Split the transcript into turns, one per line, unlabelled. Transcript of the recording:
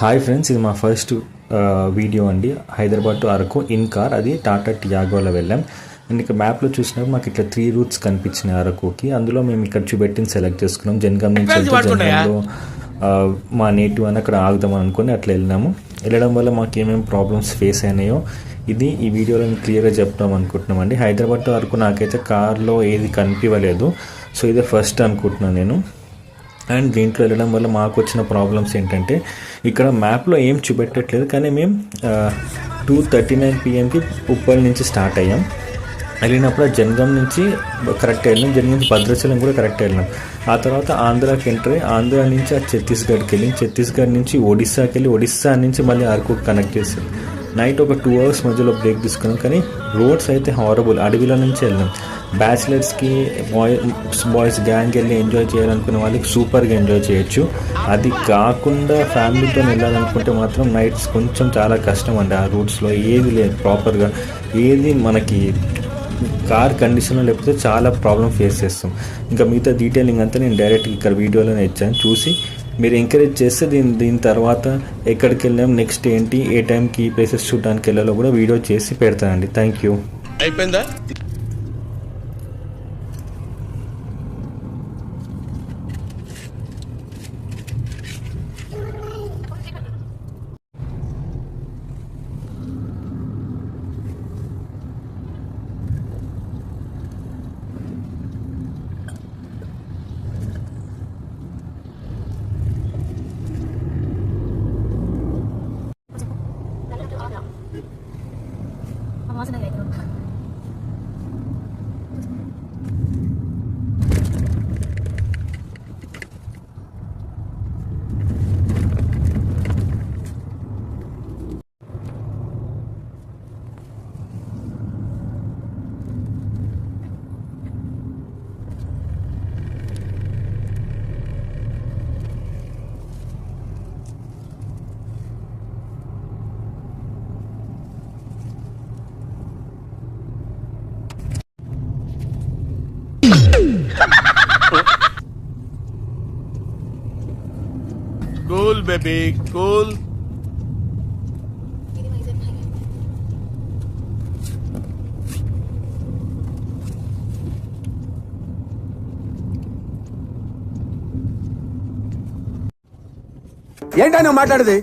Hi friends, ఇది మా first video అండి. Hyderabad to Araku in car. అది టాటా టియాగోలో వెళ్ళాం. అండ్ ఇక్కడ మ్యాప్లో చూసినప్పుడు మాకు ఇట్లా 3 రూట్స్ కనిపించినాయి అరకుకి. అందులో మేము ఇక్కడ చూపెట్టిన సెలెక్ట్ చేసుకున్నాం. జనగాం నుంచి వెళ్తే జనగాంలో మా నేటివ్ అని అక్కడ ఆగుదామని అనుకుని అట్లా వెళ్ళడం వల్ల మాకు ఏమేమి ప్రాబ్లమ్స్ ఫేస్ అయినాయో ఈ వీడియోలో క్లియర్గా చెప్తాం అనుకుంటున్నామండి. హైదరాబాద్ టు అరకు నాకైతే కార్లో ఏది కనిపించలేదు. సో ఇదే ఫస్ట్ అనుకుంటున్నాను నేను. అండ్ దీంట్లో వెళ్ళడం వల్ల మాకు వచ్చిన ప్రాబ్లమ్స్ ఏంటంటే, ఇక్కడ మ్యాప్లో ఏం చూపెట్టట్లేదు, కానీ మేము 2:39 PM ఉప్పల్ నుంచి స్టార్ట్ అయ్యాం. వెళ్ళినప్పుడు జనగాం నుంచి కరెక్ట్ వెళ్ళినాం, జనగాం నుంచి భద్రాచలం కూడా కరెక్ట్ వెళ్ళినాం. ఆ తర్వాత ఆంధ్రాకి ఎంటర్ అయ్యి ఆంధ్రా నుంచి ఛత్తీస్గఢ్కి వెళ్ళి, ఛత్తీస్గఢ్ నుంచి ఒడిస్సాకి వెళ్ళి, ఒడిస్సా నుంచి మళ్ళీ అరకుకి కనెక్ట్ చేసాం. నైట్ ఒక 2 hours మధ్యలో బ్రేక్ తీసుకున్నాం. కానీ రోడ్స్ అయితే హారబుల్. అడవిలో నుంచి వెళ్ళాం. బ్యాచిలర్స్కి బాయ్స్ గ్యాంగ్ వెళ్ళి ఎంజాయ్ చేయాలనుకునే వాళ్ళకి సూపర్గా ఎంజాయ్ చేయొచ్చు. అది కాకుండా ఫ్యామిలీతో వెళ్ళాలనుకుంటే మాత్రం నైట్స్ కొంచెం చాలా కష్టం అండి. ఆ రూట్స్లో ఏది లేదు ప్రాపర్గా, ఏది మనకి కార్ కండిషన్లో లేకపోతే చాలా ప్రాబ్లం ఫేస్ చేస్తాం. ఇంకా మిగతా డీటెయిలింగ్ అంతా నేను డైరెక్ట్గా ఇక్కడ వీడియోలోనే ఇచ్చాను. చూసి మీరు ఎంకరేజ్ చేస్తే దీని తర్వాత ఎక్కడికి వెళ్ళాం, నెక్స్ట్ ఏంటి, ఏ టైంకి ఈ ప్లేసెస్ చూడడానికి వెళ్ళాలో కూడా వీడియో చేసి పెడతానండి. Thank you.
అయిపోయిందా? Cool baby cool.
ఏంటా నువ్వు మాట్లాడేది?